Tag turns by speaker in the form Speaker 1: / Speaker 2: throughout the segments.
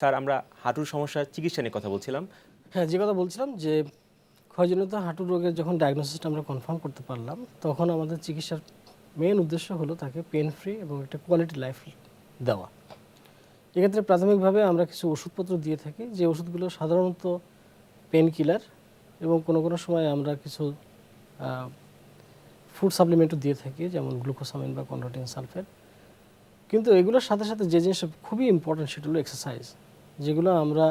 Speaker 1: Sir আমরা হাঁটুর সমস্যার চিকিৎসা নিয়ে কথা বলছিলাম।
Speaker 2: হ্যাঁ, যে কথা বলছিলাম যে ক্ষয়জনিত হাঁটু রোগের যখন ডায়াগনোসিসটা আমরা কনফার্ম করতে পারলাম, তখন আমাদের চিকিৎসার মেইন উদ্দেশ্য হলো তাকে পেন ফ্রি এবং একটা কোয়ালিটি লাইফ দেওয়া। এক্ষেত্রে প্রাথমিকভাবে আমরা কিছু ওষুধপত্র দিয়ে থাকি, যে ওষুধগুলো সাধারণত পেন কিলার, এবং কোনো কোনো সময় আমরা কিছু ফুড সাপ্লিমেন্টও দিয়ে থাকি, যেমন গ্লুকোসামিন বা কন্ড্রোটিন সালফেট। কিন্তু এগুলোর সাথে সাথে যে জিনিসটা খুবই ইম্পর্টেন্ট সেটা হলো এক্সারসাইজ, যেগুলো আমরা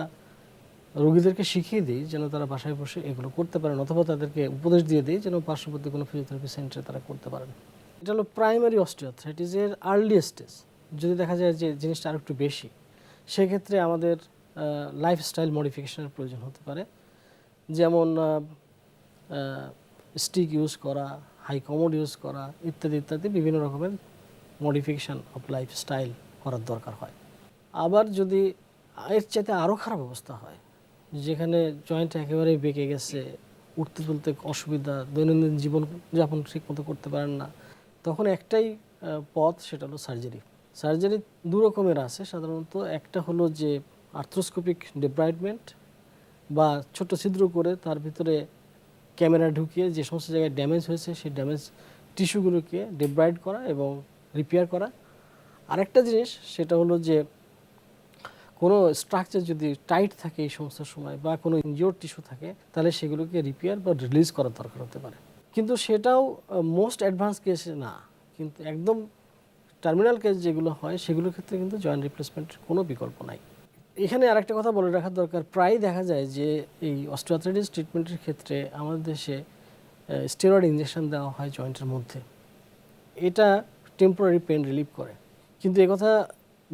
Speaker 2: রোগীদেরকে শিখিয়ে দিই যেন তারা বাসায় বসে এগুলো করতে পারেন, অথবা তাদেরকে উপদেশ দিয়ে দিই যেন পার্শ্ববর্তী কোনো ফিজিওথেরাপি সেন্টারে তারা করতে পারেন। এটা হলো প্রাইমারি অস্টিওআর্থ্রাইটিসের আর্লি স্টেজ। যদি দেখা যায় যে জিনিসটা আর একটু বেশি, সেক্ষেত্রে আমাদের লাইফস্টাইল মডিফিকেশনের প্রয়োজন হতে পারে, যেমন স্টিক ইউজ করা, হাই কমোড ইউজ করা, ইত্যাদি ইত্যাদি বিভিন্ন রকমের মডিফিকেশান অফ লাইফস্টাইল করার দরকার হয়। আবার যদি এর চাইতে আরও খারাপ অবস্থা হয়, যেখানে জয়েন্ট একেবারেই বেঁকে গেছে, উঠতে তুলতে অসুবিধা, দৈনন্দিন জীবনযাপন ঠিকমতো করতে পারেন না, তখন একটাই পথ, সেটা হলো সার্জারি। সার্জারি দু রকমের আছে সাধারণত। একটা হলো যে আর্থ্রোস্কোপিক ডিব্রাইডমেন্ট, বা ছোট ছিদ্র করে তার ভিতরে ক্যামেরা ঢুকিয়ে যে সমস্ত জায়গায় ড্যামেজ হয়েছে সেই ড্যামেজ টিস্যুগুলোকে ডিব্রাইড করা এবং রিপেয়ার করা। আরেকটা জিনিস সেটা হলো যে কোনো স্ট্রাকচার যদি টাইট থাকে এই সমস্ত সময়, বা কোনো ইনজিওর টিস্যু থাকে, তাহলে সেগুলোকে রিপেয়ার বা রিলিজ করার দরকার হতে পারে। কিন্তু সেটাও মোস্ট অ্যাডভান্স কেসে না, কিন্তু একদম টার্মিনাল কেস যেগুলো হয় সেগুলোর ক্ষেত্রে কিন্তু জয়েন্ট রিপ্লেসমেন্টের কোনো বিকল্প নাই। এখানে আরেকটা কথা বলে রাখার দরকার, প্রায় দেখা যায় যে এই অস্টিওআর্থ্রাইটিস ট্রিটমেন্টের ক্ষেত্রে আমাদের দেশে স্টেরয়েড ইনজেকশন দেওয়া হয় জয়েন্টের মধ্যে। এটা টেম্পোরারি পেন রিলিভ করে, কিন্তু একথা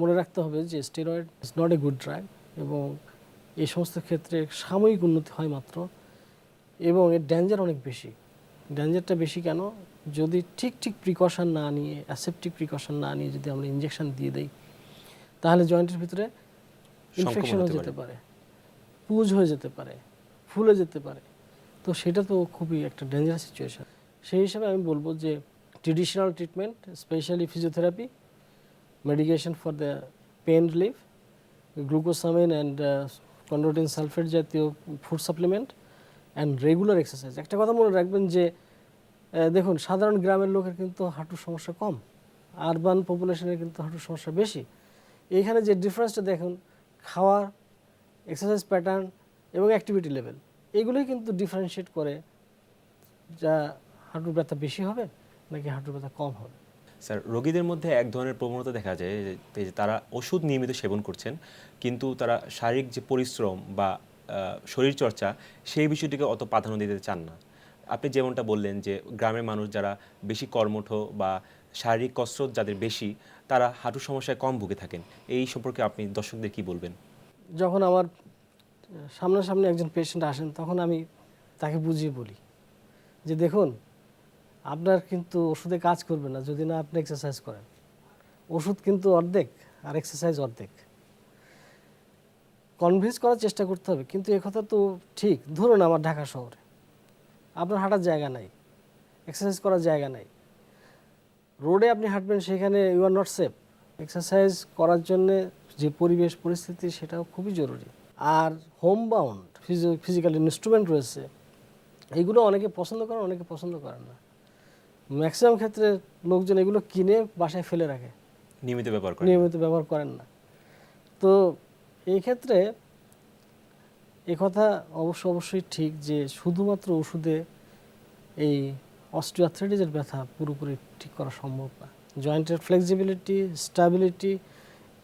Speaker 2: মনে রাখতে হবে যে steroid is not a good drug, এবং এই সমস্ত ক্ষেত্রে সাময়িক উন্নতি হয় মাত্র, এবং এর ডেঞ্জার অনেক বেশি। ডেঞ্জারটা বেশি কেন? যদি ঠিক ঠিক প্রিকশন না নিয়ে, অ্যাসেপ্টিক প্রিকশন না নিয়ে যদি আমরা ইনজেকশন দিয়ে দিই, তাহলে জয়েন্টের ভিতরে ইনফেকশন হয়ে যেতে পারে, পুজ হয়ে যেতে পারে, ফুলে যেতে পারে। তো সেটা তো খুবই একটা ডেঞ্জারাস সিচুয়েশন। সেই হিসাবে আমি বলবো যে traditional treatment, specially physiotherapy, medication for the pain relief, glucosamine and chondroitin sulphate জাতীয় food supplement, and regular exercise. একটা কথা মনে রাখবেন যে দেখুন, সাধারণ গ্রামের লোকের কিন্তু হাঁটুর সমস্যা কম, আরবান পপুলেশনের কিন্তু হাঁটুর সমস্যা বেশি। এইখানে যে ডিফারেন্সটা দেখুন, খাওয়ার, এক্সারসাইজ প্যাটার্ন এবং অ্যাক্টিভিটি লেভেল, এগুলোই কিন্তু ডিফারেন্সিয়েট করে যা হাঁটুর ব্যথা বেশি হবে নাকি হাঁটুর ব্যথা কম হবে।
Speaker 1: স্যার রোগীদের মধ্যে এক ধরনের প্রবণতা দেখা যায় যে তারা ওষুধ নিয়মিত সেবন করছেন, কিন্তু তারা শারীরিক যে পরিশ্রম বা শরীরচর্চা সেই বিষয়টিকে অত প্রাধান্য দিতে চান না। আপনি যেমনটা বললেন যে গ্রামের মানুষ যারা বেশি কর্মঠ বা শারীরিক কসরত যাদের বেশি, তারা হাঁটুর সমস্যায় কম ভুগে থাকেন। এই সম্পর্কে আপনি দর্শকদের কি বলবেন?
Speaker 2: যখন আমার সামনাসামনি একজন পেশেন্ট আসেন, তখন আমি তাকে বুঝিয়ে বলি যে দেখুন, আপনার কিন্তু ওষুধে কাজ করবে না যদি না আপনি এক্সারসাইজ করেন। ওষুধ কিন্তু অর্ধেক আর এক্সারসাইজ অর্ধেক। কনভিন্স করার চেষ্টা করতে হবে, কিন্তু একথা তো ঠিক। ধরুন আমার ঢাকা শহরে আপনার হাঁটার জায়গা নাই, এক্সারসাইজ করার জায়গা নাই, রোডে আপনি হাঁটবেন, সেখানে you are not safe. Exercise করার জন্যে যে পরিবেশ পরিস্থিতি সেটাও খুবই জরুরি। আর হোম বাউন্ড ফিজিক্যাল ইনস্ট্রুমেন্ট রয়েছে, এইগুলো অনেকে পছন্দ করেন, অনেকে পছন্দ করেন না। ম্যাক্সিমাম ক্ষেত্রে লোকজন এগুলো কিনে বাসায় ফেলে রাখে, নিয়মিত ব্যবহার করেন না। তো এই ক্ষেত্রে কথা অবশ্যই ঠিক যে শুধুমাত্র ওষুধে এই অস্টিওআর্থ্রাইটিসের ব্যথা পুরোপুরি ঠিক করা সম্ভব না। জয়েন্টের ফ্লেক্সিবিলিটি, স্টেবিলিটি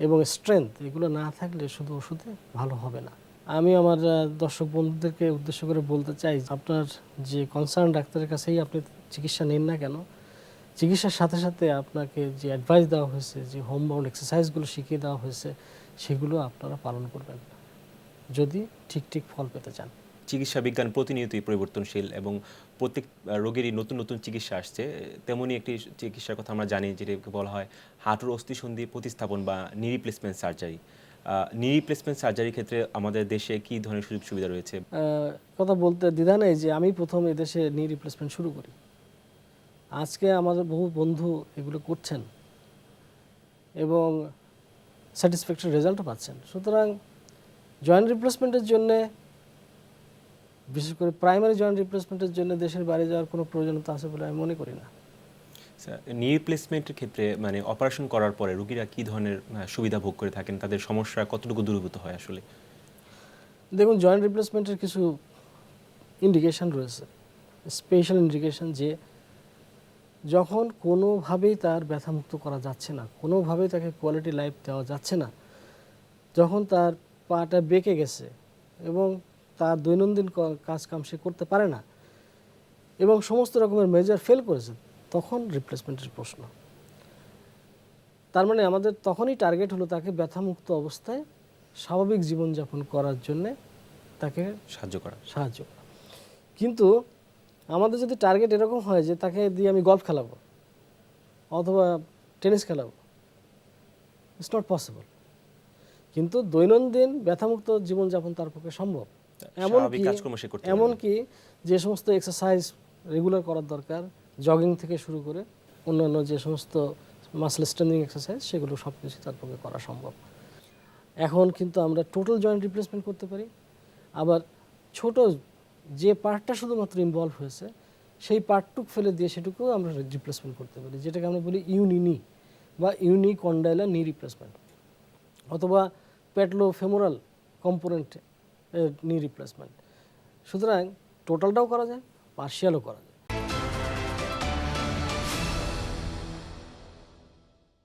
Speaker 2: এবং স্ট্রেংথ, এগুলো না থাকলে শুধু ওষুধে ভালো হবে না। আমি আমার দর্শক বন্ধুদেরকে উদ্দেশ্য করে বলতে চাই, আপনার যে কনসার্ন ডাক্তারের কাছেই আপনি চিকিৎসা নিন না কেন, চিকিৎসার সাথে সাথে আপনাকে যে অ্যাডভাইস দেওয়া হয়েছে, যে হোম বাউন্ড এক্সারসাইজগুলো শিখিয়ে দেওয়া হয়েছে, সেগুলো আপনারা পালন করবেন যদি ঠিক ঠিক ফল পেতে চান।
Speaker 1: চিকিৎসা বিজ্ঞান প্রতিনিয়তই পরিবর্তনশীল এবং প্রত্যেক রোগেরই নতুন নতুন চিকিৎসা আসছে। তেমনই একটি চিকিৎসার কথা আমরা জানি, যেটাকে বলা হয় হাঁটুর অস্থিসন্ধি প্রতিস্থাপন বা নি রিপ্লেসমেন্ট সার্জারি। নি রিপ্লেসমেন্ট সার্জারির ক্ষেত্রে আমাদের দেশে কী ধরনের সুযোগ সুবিধা রয়েছে?
Speaker 2: কথা বলতে দ্বিধা নেই যে আমি প্রথম এদেশে নি রিপ্লেসমেন্ট শুরু করি। আজকে আমাদের বহু বন্ধু এগুলো করছেন এবং স্যাটিসফ্যাক্টরি রেজাল্টও পাচ্ছেন। সুতরাং জয়েন্ট রিপ্লেসমেন্টের জন্য, বিশেষ করে প্রাইমারি জয়েন্ট রিপ্লেসমেন্টের জন্য দেশের বাইরে যাওয়ার কোনো প্রয়োজনীয়তা আছে বলে আমি মনে করি না।
Speaker 1: নি রিপ্লেসমেন্টের ক্ষেত্রে মানে অপারেশন করার পরে রোগীরা কি ধরনের সুবিধা ভোগ করে থাকেন, তাদের সমস্যা কতটুকু দূরীভূত হয় আসলে?
Speaker 2: দেখুন, জয়েন্ট রিপ্লেসমেন্টের কিছু ইন্ডিকেশন রয়েছে, স্পেশাল ইন্ডিকেশন, যে যখন কোনোভাবেই তার ব্যথামুক্ত করা যাচ্ছে না, কোনোভাবেই তাকে কোয়ালিটি লাইফ দেওয়া যাচ্ছে না, যখন তার পাটা বেঁকে গেছে এবং তার দৈনন্দিন কাজকাম সে করতে পারে না এবং সমস্ত রকমের মেজার ফেল করেছে, তখন রিপ্লেসমেন্টের প্রশ্ন। তার মানে আমাদের তখনই টার্গেট হলো তাকে ব্যথামুক্ত অবস্থায় স্বাভাবিক জীবনযাপন করার জন্যে তাকে
Speaker 1: সাহায্য করা।
Speaker 2: কিন্তু আমাদের যদি টার্গেট এরকম হয় যে তাকে দিয়ে আমি গলফ খেলাবো অথবা টেনিস খেলাবো, ইটস নট পসিবল। কিন্তু দৈনন্দিন ব্যথামুক্ত জীবনযাপন তার পক্ষে সম্ভব। এমনকি যে সমস্ত এক্সারসাইজ রেগুলার করার দরকার, জগিং থেকে শুরু করে অন্যান্য যে সমস্ত মাসল স্ট্রেন্থনিং এক্সারসাইজ, সেগুলো সব কিছু তার পক্ষে করা সম্ভব। এখন কিন্তু আমরা টোটাল জয়েন্ট রিপ্লেসমেন্ট করতে পারি, আবার ছোট যে পার্টটা শুধুমাত্র ইনভলভ হয়েছে সেই পার্টটুক ফেলে দিয়ে সেটুকু আমরা রিপ্লেসমেন্ট করতে পারি, যেটাকে আমরা বলি ইউনিনি বা ইউনিকন্ডাইলার নি রিপ্লেসমেন্ট, অথবা পেটলোফেমোরাল কম্পোনেন্ট নি রিপ্লেসমেন্ট। সুতরাং টোটালটাও করা যায়, পার্শিয়ালও করা যায়।